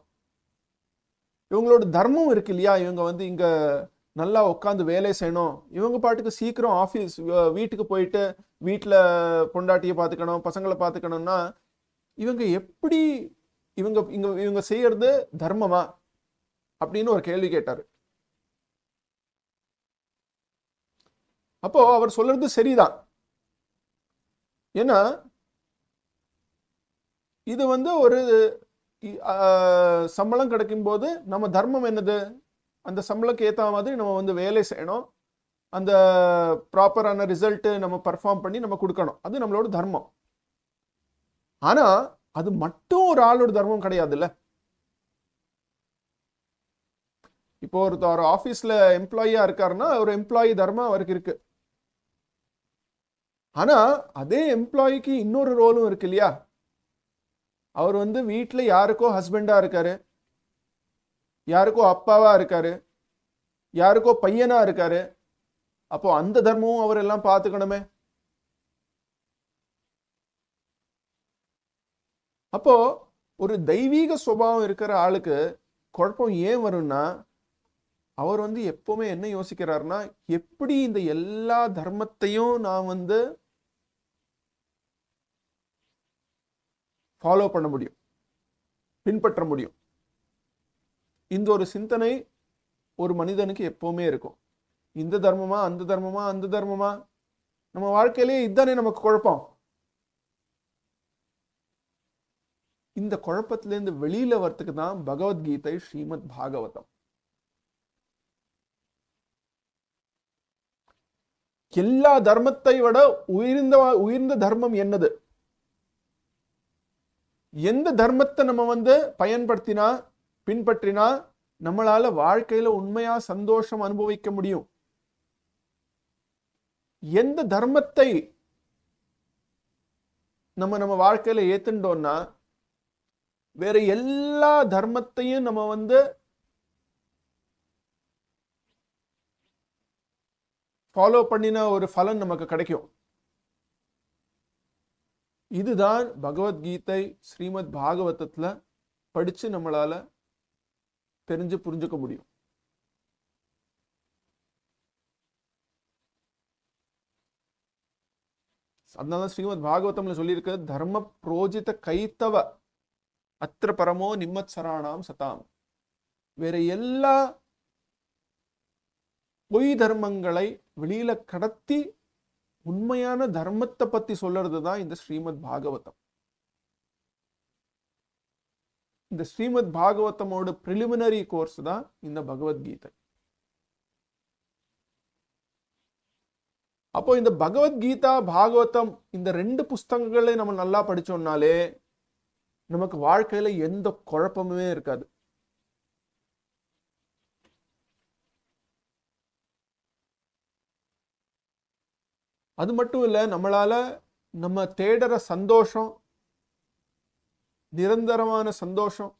B: இவங்களோட தர்மம் இருக்கு இல்லையா, இவங்க வந்து இங்க நல்லா உட்காந்து வேலை செய்யணும், இவங்க பாட்டுக்கு சீக்கிரம் ஆஃபீஸ் வீட்டுக்கு போயிட்டு வீட்டில் பொண்டாட்டியை பார்த்துக்கணும், பசங்களை பார்த்துக்கணும்னா இவங்க எப்படி இவங்க இவங்க இவங்க செய்யறது தர்மமா அப்படின்னு ஒரு கேள்வி கேட்டாரு. அப்போ அவர் சொல்றது சரிதான். ஏன்னா இது ஒரு சம்பளம் கிடைக்கும் போது நம்ம தர்மம் என்னது, அந்த சம்பளக்கு ஏற்ற மாதிரி நம்ம வேலை செய்யணும், அந்த ப்ராப்பரான ரிசல்ட் நம்ம பர்ஃபார்ம் பண்ணி நம்ம கொடுக்கணும், அது நம்மளோட தர்மம். ஆனா அது மட்டும் ஒரு ஆளோட தர்மம் கிடையாதுல்ல. இப்போ ஒரு ஆபீஸ்ல எம்ப்ளாயியா இருக்காருன்னா ஒரு எம்ப்ளாயி தர்மம் அவருக்கு இருக்கு. ஆனா அதே எம்ப்ளாயிக்கு இன்னொரு ரோலும் இருக்கு இல்லையா. அவர் வீட்டுல யாருக்கோ ஹஸ்பண்டா இருக்காரு, யாருக்கோ அப்பாவா இருக்காரு, யாருக்கோ பையனா இருக்காரு. அப்போ அந்த தர்மமும் அவர் எல்லாம் பார்த்துக்கணுமே. அப்போ ஒரு தெய்வீக சுபாவம் இருக்கிற ஆளுக்கு குழப்பம் ஏன் வரும்னா, அவர் எப்பவுமே என்ன யோசிக்கிறாருன்னா, எப்படி இந்த எல்லா தர்மத்தையும் நான் ஃபாலோ பண்ண முடியும், பின்பற்ற முடியும். இந்த ஒரு சிந்தனை ஒரு மனிதனுக்கு எப்பவுமே இருக்கும். இந்த தர்மமா அந்த தர்மமா அந்த தர்மமா, நம்ம வாழ்க்கையிலேயே இதுதானே நமக்கு குழப்பம். இந்த குழப்பத்திலிருந்து வெளியில வரத்துக்கு தான் பகவத்கீதை, ஸ்ரீமத் பாகவதம். எல்லா தர்மத்தை விட உயர்ந்த தர்மம் என்னது, எந்த தர்மத்தை நம்ம பயன்படுத்தினா பின்பற்றினா நம்மளால வாழ்க்கையில உண்மையா சந்தோஷம் அனுபவிக்க முடியும், எந்த தர்மத்தை நம்ம வாழ்க்கையில ஏத்துட்டோம்னா வேற எல்லா தர்மத்தையும் நம்ம ஃபாலோ பண்ணின ஒரு பலன் நமக்கு கிடைக்கும். இதுதான் பகவத்கீதை, ஸ்ரீமத் பாகவதத்துல படிச்சு நம்மளால தெரிஞ்சு புரிஞ்சுக்க முடியும். அதனால ஸ்ரீமத் பாகவதம்ல சொல்லியிருக்க தர்ம புரோஜித கைத்தவ அத்திர பரமோ நிம்மத் சராணாம் சதாம். வேற எல்லா பொய் தர்மங்களை வெளியில கடத்தி உண்மையான தர்மத்தை பத்தி சொல்றதுதான் இந்த ஸ்ரீமத் பாகவதம். இந்த ஸ்ரீமத் பாகவதமோட பிரிலிமினரி கோர்ஸ் தான் இந்த பகவத்கீதை. அப்போ இந்த பகவத்கீதா, பாகவதம் இந்த ரெண்டு புஸ்தகங்களை நம்ம நல்லா படிச்சோம்னாலே நமக்கு வாழ்க்கையில எந்த குழப்பமுமே இருக்காது. அது மட்டும் இல்ல, நம்மளால நம்ம தேடுற சந்தோஷம், நிரந்தரமான சந்தோஷம்,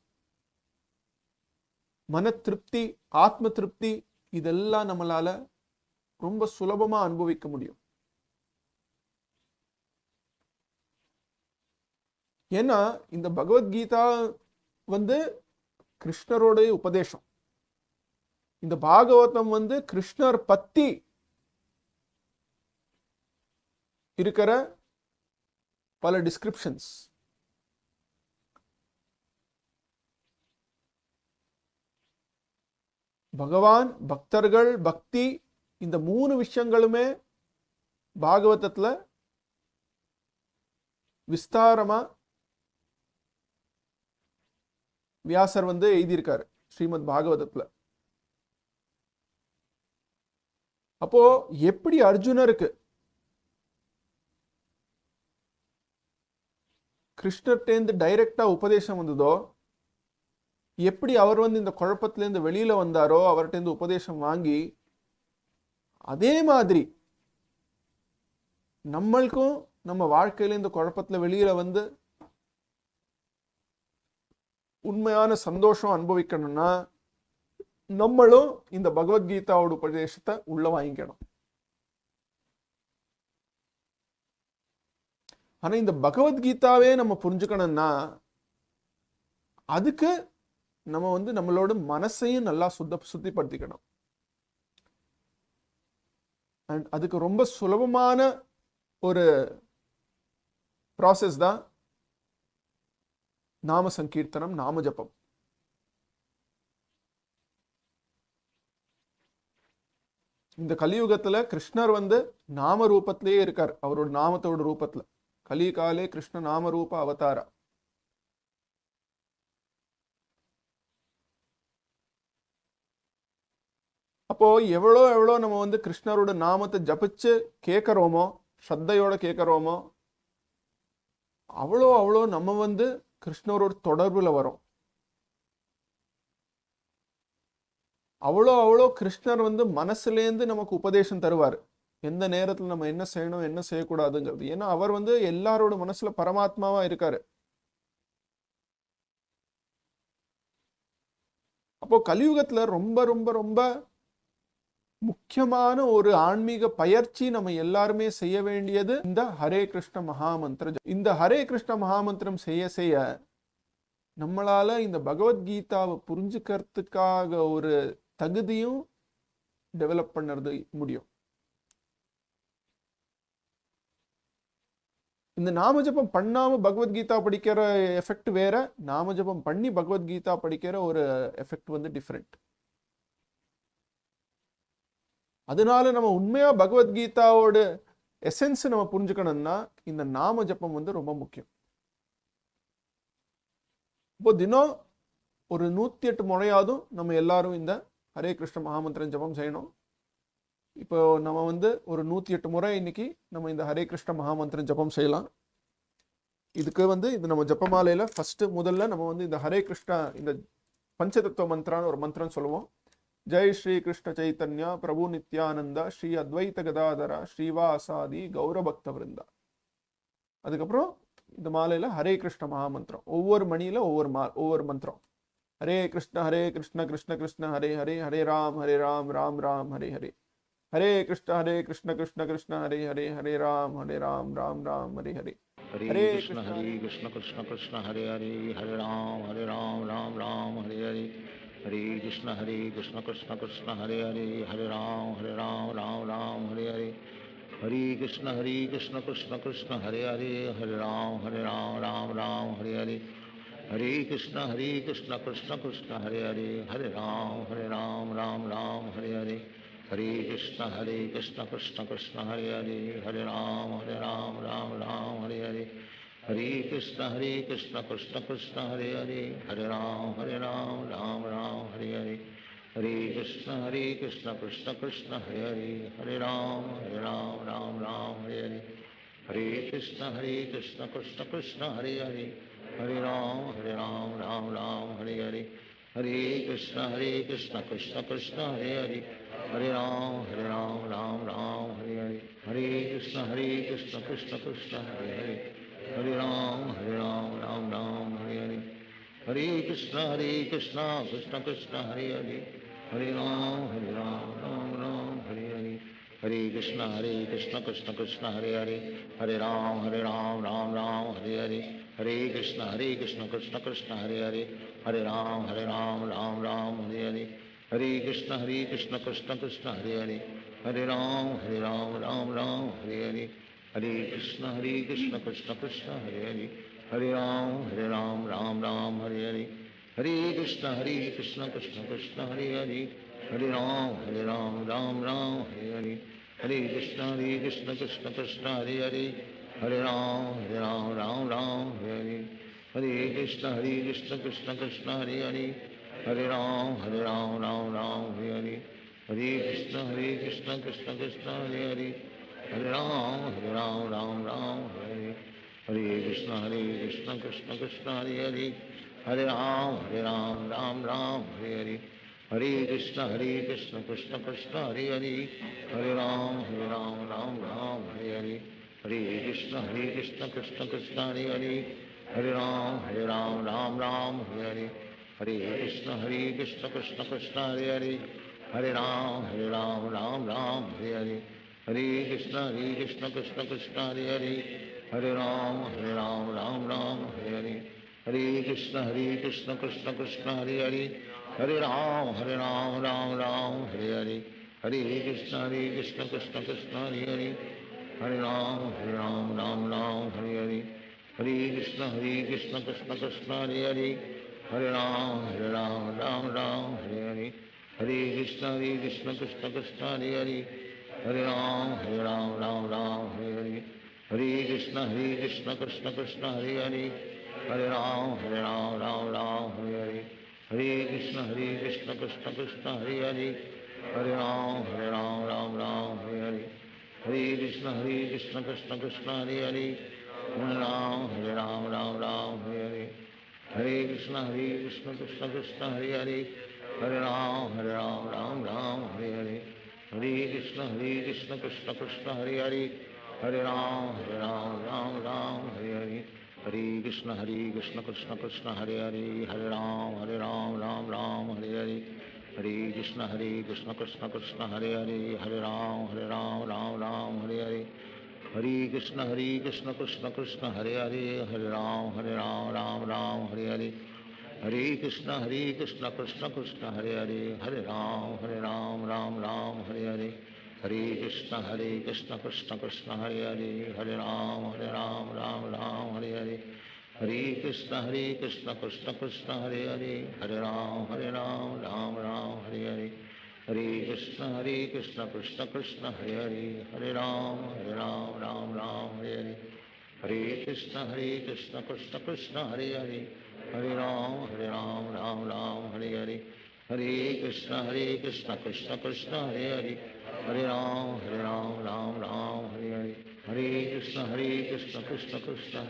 B: மன திருப்தி, ஆத்ம திருப்தி, இதெல்லாம் நம்மளால ரொம்ப சுலபமா அனுபவிக்க முடியும். ஏன்னா இந்த பகவத்கீதா கிருஷ்ணரோட உபதேசம். இந்த பாகவதம் கிருஷ்ணர் பத்தி இருக்கிற பல டிஸ்கிரிப்ஷன்ஸ். பகவான், பக்தர்கள், பக்தி, இந்த மூணு விஷயங்களுமே பாகவதத்துல விஸ்தாரமா வியாசர் எழுதியிருக்காரு ஸ்ரீமத் பாகவதத்துல. அப்போ எப்படி அர்ஜுனருக்கு கிருஷ்ணர்டேந்து டைரக்டா உபதேசம் வந்ததோ, எப்படி அவர் இந்த குழப்பத்திலேருந்து வெளியில வந்தாரோ, அவர்கிட்ட உபதேசம் வாங்கி, அதே மாதிரி நம்மளுக்கும் நம்ம வாழ்க்கையில இந்த குழப்பத்துல வெளியில உண்மையான சந்தோஷம் அனுபவிக்கணும்னா நம்மளும் இந்த பகவத்கீதாவோட உபதேசத்தை உள்ள வாங்கிக்கணும். ஆனா இந்த பகவத்கீதாவே நம்ம புரிஞ்சுக்கணும்னா அதுக்கு நம்ம நம்மளோட மனசையும் நல்லா சுத்திப்படுத்திக்கணும். அண்ட் அதுக்கு ரொம்ப சுலபமான ஒரு ப்ராசஸ் தான் நாம சங்கீர்த்தனம், நாம ஜபம். இந்த கலியுகத்துல கிருஷ்ணர் நாம ரூபத்திலேயே இருக்கார், அவரோட நாமத்தோட ரூபத்துல. கலிகாலே கிருஷ்ண நாம ரூப அவதாரா. அப்போ எவ்வளோ எவ்வளோ நம்ம கிருஷ்ணரோட நாமத்தை ஜபிச்சு கேட்கறோமோ, ஸ்ரத்தையோட கேட்கறோமோ, அவ்வளோ அவ்வளோ நம்ம கிருஷ்ணரோட தொடர்புல வரும். அவ்வளோ அவ்வளோ கிருஷ்ணர் மனசுலேருந்து நமக்கு உபதேசம் தருவார், எந்த நேரத்தில் நம்ம என்ன செய்யணும் என்ன செய்யக்கூடாதுங்கிறது. ஏன்னா அவர் எல்லாரோட மனசுல பரமாத்மாவா இருக்காரு. அப்போ கலியுகத்துல ரொம்ப ரொம்ப ரொம்ப முக்கியமான ஒரு ஆன்மீக பயிற்சி நம்ம எல்லாருமே செய்ய வேண்டியது இந்த ஹரே கிருஷ்ண மகாமந்திரம். இந்த ஹரே கிருஷ்ண மகாமந்திரம் செய்ய செய்ய நம்மளால இந்த பகவத்கீதாவை புரிஞ்சுக்கிறதுக்காக ஒரு தகுதியும் டெவலப் பண்ணுறது முடியும். இந்த நாமஜபம் பண்ணாம பகவத்கீதா படிக்கிற எஃபெக்ட் வேற, நாமஜபம் பண்ணி பகவத்கீதா படிக்கிற ஒரு எஃபெக்ட் டிஃப்ரெண்ட். அதனால நம்ம உண்மையா பகவத்கீதாவோட எசன்ஸ் நம்ம புரிஞ்சுக்கணும்னா இந்த நாம ஜபம் ரொம்ப முக்கியம். இப்போ தினம் ஒரு 108 முறையாவது நம்ம எல்லாரும் இந்த ஹரே கிருஷ்ண மகாமந்திரம் ஜபம் செய்யணும். இப்போ நம்ம ஒரு 108 முறை இன்னைக்கு நம்ம இந்த ஹரே கிருஷ்ண மகாமந்திரம் ஜபம் செய்யலாம். இதுக்கு இது நம்ம ஜபமாலையில முதல்ல நம்ம இந்த ஹரே கிருஷ்ணா இந்த பஞ்சதத்துவ மந்திரான்னு ஒரு மந்திரம் சொல்லுவோம். ஜெய் ஸ்ரீ கிருஷ்ண சைத்தன்யா பிரபு நித்யானந்தா ஸ்ரீ அத்வைத கதாதரா ஸ்ரீவாசாதி கௌரபக்த விருந்தா. அதுக்கப்புறம் இந்த மாலையில ஹரே கிருஷ்ண மகாமந்திரம், ஒவ்வொரு மணியில ஒவ்வொரு மந்திரம். ஹரே கிருஷ்ண கிருஷ்ண கிருஷ்ண ஹரே ஹரே, ஹரே ராம் ராம் ராம் ஹரே ஹரே, ஹரே கிருஷ்ண கிருஷ்ண ஹரே ஹரே, ஹரே ராம் ராம் ராம் ஹரே ஹரே.
C: ஹரே கிருஷ்ண கிருஷ்ண கிருஷ்ண ஹரே ஹரே, ஹரே ராம் ராம் ராம் ஹரே ஹரே. ஹரே கிருஷ்ண கிருஷ்ண கிருஷ்ண ஹரே ஹரே, ஹரே ராம் ராம் ராம் ஹரே ஹரே. ஹரே கிருஷ்ண கிருஷ்ண கிருஷ்ண ஹரே ஹரே, ஹரே ராம் ராம் ஹரே ஹரே. ஹரே கிருஷ்ண கிருஷ்ண கிருஷ்ண ஹரே ஹரே, ஹரே ராம் ராம் ஹரே ஹரே. ஹரே கிருஷ்ண கிருஷ்ண கிருஷ்ண ஹரே ஹரே, ஹரே ராம் ராம் ஹரே ஹரே. ஹரே கிருஷ்ண கிருஷ்ண கிருஷ்ண ஹரே ஹரே, ஹரே ராம் ராம் ஹரே ஹரே. ஹரே கிருஷ்ண கிருஷ்ண கிருஷ்ண ஹரே ஹரே, ஹரே ராம் ராம் ஹரே ஹரே. ஹரே கிருஷ்ண கிருஷ்ண கிருஷ்ண ஹரே ஹரே, ஹரே ராம் ராம் ஹரே ஹரே. ஹரே கிருஷ்ண கிருஷ்ண கிருஷ்ண ஹரே ஹரே, ஹரே ராம் ராம் ஹரே ஹரே. ஹரே கிருஷ்ண கிருஷ்ண கிருஷ்ண ஹரே ஹரே, ஹரே ராம் ராம் ஹரே ஹரே. ஹரே கிருஷ்ண கிருஷ்ண கிருஷ்ண ஹரே ஹரே, ஹரே ராம் ராம் ஹரே ஹரே. ஹரே கிருஷ்ண கிருஷ்ண கிருஷ்ண ஹரே ஹரே, ஹரே ராம் ராம் ஹரே ஹரே. ஹரே கிருஷ்ண கிருஷ்ண கிருஷ்ண ஹரே ஹரே, ஹரே ராம் ராம் ஹரே ஹரே. ஹரே கிருஷ்ண கிருஷ்ண கிருஷ்ண ஹரே ஹரே, ஹரே ராம் ராம் ஹரே ஹரே. ஹரே கிருஷ்ண கிருஷ்ண கிருஷ்ண ஹரே ஹரே, ஹரே ராம் ராம் ஹரே ஹரே. ஹரே கிருஷ்ண கிருஷ்ண கிருஷ்ண ஹரே ஹரே, ஹரே ராம் ராம் ஹரே ஹரே. ஹரே கிருஷ்ண கிருஷ்ண கிருஷ்ண ஹரே ஹரே, ஹரே ராம் ராம் ஹரே ஹரே. ஹரே கிருஷ்ண கிருஷ்ண கிருஷ்ண ஹரே ஹரே, ஹரே ராம் ராம் ஹரே ஹரே. ஹரே கிருஷ்ண கிருஷ்ண கிருஷ்ண ஹரே ஹரே, ஹரே ராம் ராம் ஹரே ஹரே. ஹரே கிருஷ்ண கிருஷ்ண கிருஷ்ண ஹரே ஹரே, ஹரே ராம் ராம் ஹரே ஹரே. ஹரே கிருஷ்ண கிருஷ்ண கிருஷ்ண ஹரே ஹரே, ஹரே ராம் ராம் ஹரே ஹரே. ஹரே கிருஷ்ண கிருஷ்ண கிருஷ்ண ஹரே ஹரே, ஹரே ராம் ராம் ஹரே ஹரே. ஹரே கிருஷ்ண கிருஷ்ண கிருஷ்ண ஹரே ஹரே, ஹரே ராம் ராம் ஹரே ஹரே. ஹரே கிருஷ்ண கிருஷ்ண கிருஷ்ண ஹரே ஹரே, ஹரே ராம் ராம் ஹரே ஹரே. ஹரே கிருஷ்ண கிருஷ்ண கிருஷ்ண ஹரே ஹரே, ஹரே ராம் ராம் ஹரே ஹரே. हरे कृष्ण कृष्ण कृष्ण हरे हरे हरे राम राम राम हरे हरे हरे कृष्ण कृष्ण कृष्ण हरे हरे हरे राम राम राम हरे हरे हरे कृष्ण कृष्ण कृष्ण हरे हरे हरे राम राम राम हरे हरे हरे कृष्ण कृष्ण कृष्ण हरे हरे हरे राम राम हरे हरे हरे कृष्ण कृष्ण कृष्ण हरे हरे हरे राम राम हरे हरे हरे कृष्ण कृष्ण कृष्ण हरे हरे हरे राम राम हरे हरे हरे कृष्ण कृष्ण कृष्ण हरे हरे हरे राम राम हरे हरे हरे कृष्ण कृष्ण कृष्ण हरे हरे हरे राम राम हरे हरे हरे कृष्ण कृष्ण कृष्ण हरे हरे हरे राम राम हरे हरे हरे कृष्ण कृष्ण कृष्ण हरे हरे हरे राम राम हरे हरे हरे कृष्ण कृष्ण कृष्ण हरे हरे हरे राम राम हरे हरे हरे कृष्ण कृष्ण कृष्ण हरे हरे हरे राम राम हरे हरे हरे कृष्ण कृष्ण कृष्ण हरे हरे हरे राम राम हरे हरे हरे कृष्ण कृष्ण कृष्ण हरे हरे हरे राम राम हरे हरे हरे कृष्ण कृष्ण कृष्ण हरे हरे हरे राम राम हरे हरे हरे कृष्ण कृष्ण कृष्ण हरे हरे हरे राम राम हरे हरे हरे कृष्ण कृष्ण कृष्ण हरे हरे हरे राम राम हरे हरे हरे कृष्ण कृष्ण कृष्ण हरे हरे हरे राम राम हरे हरे हरे कृष्ण कृष्ण कृष्ण हरे हरे हरे राम हरे हरे हरे कृष्ण कृष्ण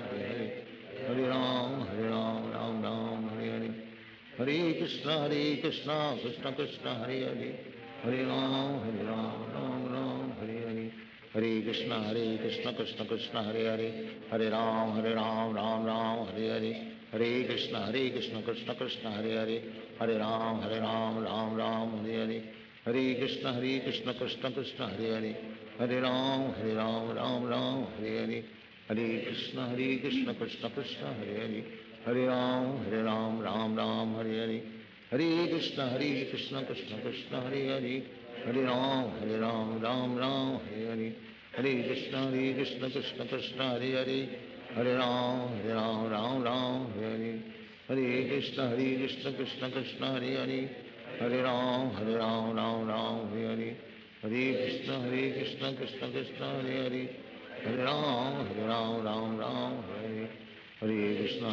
C: कृष्ण हरे हरे हरे राम राम हरे हरे हरे कृष्ण कृष्ण कृष्ण हरे हरे हरे राम राम हरे हरे हरे कृष्ण कृष्ण कृष्ण हरे हरे हरे राम राम हरे हरे हरे कृष्ण कृष्ण कृष्ण हरे हरे हरे राम राम हरे हरे हरे कृष्ण कृष्ण कृष्ण हरे हरे हरे राम राम हरे हरे हरे कृष्ण कृष्ण कृष्ण हरे हरे हरे राम राम हरे हरे हरे कृष्ण कृष्ण कृष्ण हरे हरे हरे राम राम हरे हरे हरे कृष्ण कृष्ण कृष्ण हरे हरे हरे राम राम हरे हरे हरे कृष्ण कृष्ण कृष्ण हरे हरे हरे राम राम हरे हरे हरे कृष्ण कृष्ण कृष्ण हरे हरे हरे राम राम हरे हरे हरे कृष्ण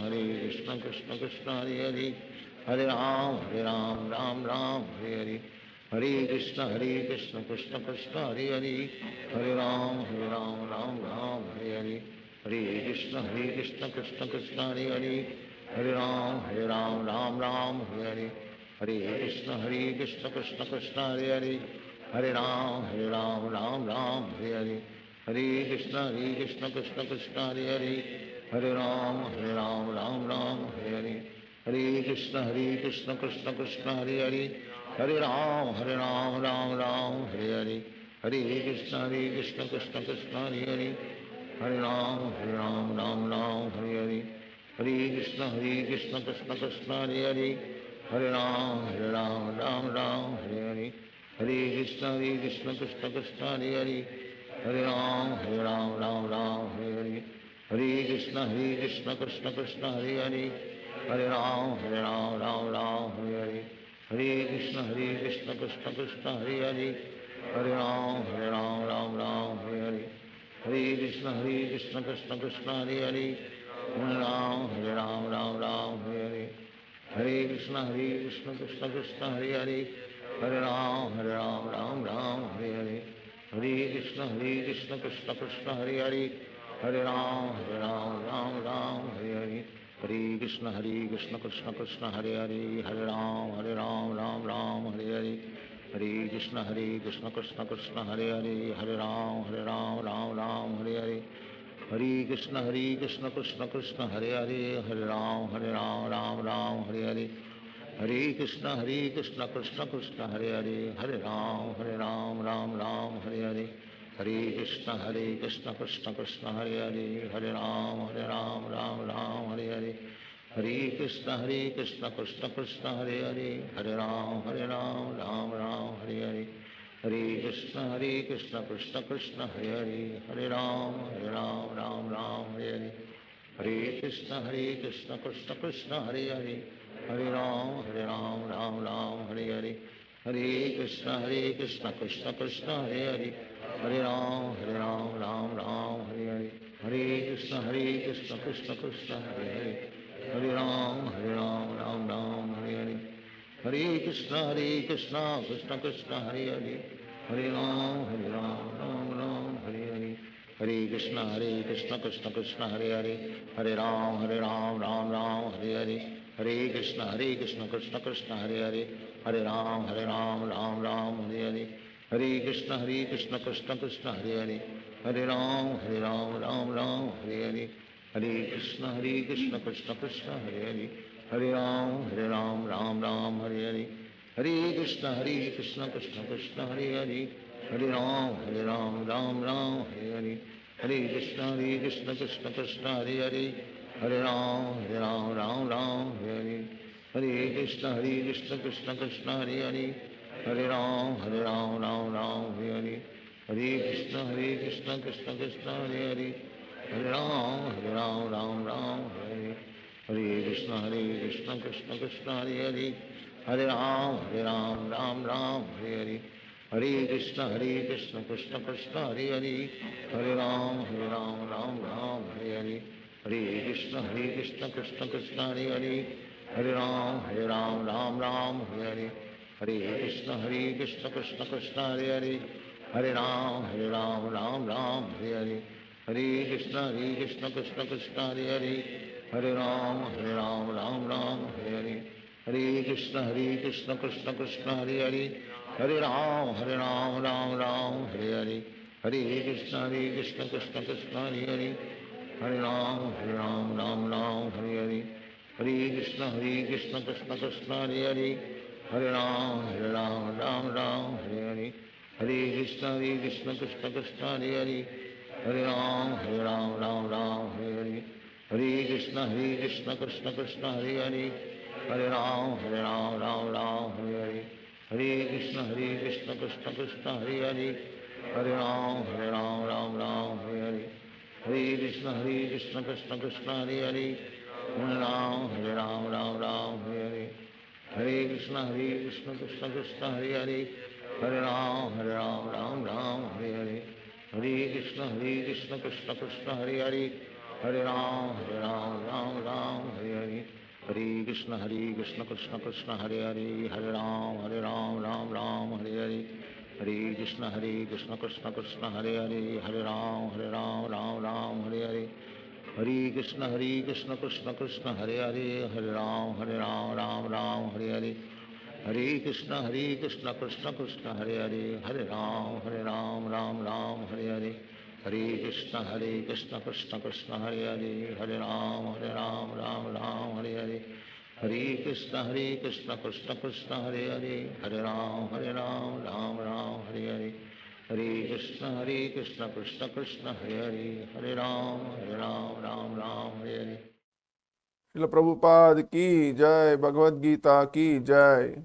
C: कृष्ण कृष्ण हरे हरे हरे राम राम हरे हरे हरे कृष्ण कृष्ण कृष्ण हरे हरे हरे राम राम हरे हरे हरे कृष्ण कृष्ण कृष्ण हरे हरे हरे राम राम हरे हरे हरे कृष्ण कृष्ण कृष्ण हरे हरे हरे राम राम हरे हरे हरे कृष्ण कृष्ण कृष्ण हरे हरे हरे राम राम हरे हरे हरे कृष्ण कृष्ण कृष्ण हरे हरे हरे राम हरे हरे हरे कृष्ण कृष्ण कृष्ण हरे हरे हरे राम हरे हरे हरे कृष्ण कृष्ण कृष्ण हरे हरे हरे राम हरे हरे हरे कृष्ण कृष्ण कृष्ण हरे हरे हरे राम हरे हरे हरे कृष्ण कृष्ण कृष्ण हरे हरे हरे राम हरे हरे हरे कृष्ण कृष्ण कृष्ण हरे हरे हरे राम हरे हरे हरे कृष्ण कृष्ण कृष्ण हरे हरे हरे राम हरे हरे हरे कृष्ण कृष्ण कृष्ण हरे हरे हरे राम हरे हरे हरे कृष्ण कृष्ण कृष्ण हरे हरे हरे राम हरे हरे हरे कृष्ण कृष्ण कृष्ण हरे हरे हरे राम हरे हरे हरे कृष्ण कृष्ण कृष्ण हरे हरे हरे राम राम हरे हरे हरे कृष्ण कृष्ण कृष्ण हरे हरे हरे राम राम हरे हरे हरे कृष्ण कृष्ण कृष्ण कृष्ण हरे हरे हरे राम राम हरे हरे हरे कृष्ण कृष्ण कृष्ण हरे हरे हरे राम राम राम हरे हरे हरे कृष्ण कृष्ण कृष्ण हरे हरे हरे राम राम राम हरे हरे हरे कृष्ण कृष्ण कृष्ण हरे हरे हरे राम राम राम हरे हरे हरे कृष्ण कृष्ण कृष्ण हरे हरे हरे राम राम राम हरे हरे हरे कृष्ण कृष्ण कृष्ण हरे हरे हरे राम राम राम हरे हरे हरे कृष्ण कृष्ण कृष्ण हरे हरे हरे राम राम राम हरे हरे हरे कृष्ण कृष्ण कृष्ण हरे हरे हरे राम राम राम हरे हरे हरे कृष्ण कृष्ण कृष्ण हरे हरे हरे राम राम राम हरे हरे हरे कृष्ण कृष्ण कृष्ण हरे हरे हरे राम राम राम हरे हरे हरे कृष्ण कृष्ण कृष्ण हरे हरे हरे राम राम राम हरे हरे हरे कृष्ण कृष्ण कृष्ण हरे हरे हरे राम राम राम हरे हरे हरे कृष्ण कृष्ण कृष्ण हरे हरे हरे राम राम राम हरे हरे हरे कृष्ण कृष्ण कृष्ण हरे हरे हरे राम राम राम हरे हरे हरे कृष्ण कृष्ण कृष्ण हरे हरे हरे राम राम राम हरे हरे हरे कृष्ण कृष्ण कृष्ण हरे हरे हरे राम राम राम हरे हरे हरे कृष्ण कृष्ण कृष्ण हरे हरे हरे राम राम राम हरे हरे हरे कृष्ण कृष्ण कृष्ण हरे हरे हरे राम राम राम हरे हरे हरे कृष्ण कृष्ण कृष्ण हरे हरे हरे राम राम राम हरे हरे हरे कृष्ण कृष्ण कृष्ण हरे हरे हरे राम राम राम हरे हरे हरे कृष्ण कृष्ण कृष्ण हरे हरे हरे राम राम राम हरे हरे हरे कृष्ण कृष्ण कृष्ण हरे हरे हरे राम राम राम हरे हरे हरे कृष्ण कृष्ण कृष्ण हरे हरे हरे राम राम राम हरे हरे हरे कृष्ण कृष्ण कृष्ण हरे हरे हरे राम राम राम हरे हरे हरे कृष्ण कृष्ण कृष्ण हरे हरे हरे राम राम राम हरे हरे हरे कृष्ण कृष्ण कृष्ण हरे हरे हरे राम राम राम हरे हरे हरे कृष्ण कृष्ण कृष्ण हरे हरे हरे राम राम राम हरे हरे हरे कृष्ण कृष्ण कृष्ण हरे हरे हरे राम राम राम हरे हरे हरे कृष्ण कृष्ण कृष्ण हरे हरे हरे राम राम राम हरे हरे हरे कृष्ण कृष्ण कृष्ण हरे हरे हरे राम राम राम हरे हरे हरे कृष्ण कृष्ण कृष्ण हरे हरे हरे राम राम राम हरे हरे हरे कृष्ण कृष्ण कृष्ण हरे हरे हरे राम राम राम हरे हरे हरे कृष्ण कृष्ण कृष्ण हरे हरे हरे राम राम राम हरे हरे हरे कृष्ण कृष्ण कृष्ण हरे हरे हरे राम राम राम हरे हरे हरे कृष्ण कृष्ण कृष्ण हरे हरे हरे राम राम राम हरे हरे
B: श्रील प्रभुपाद की जय, भगवद गीता की जय।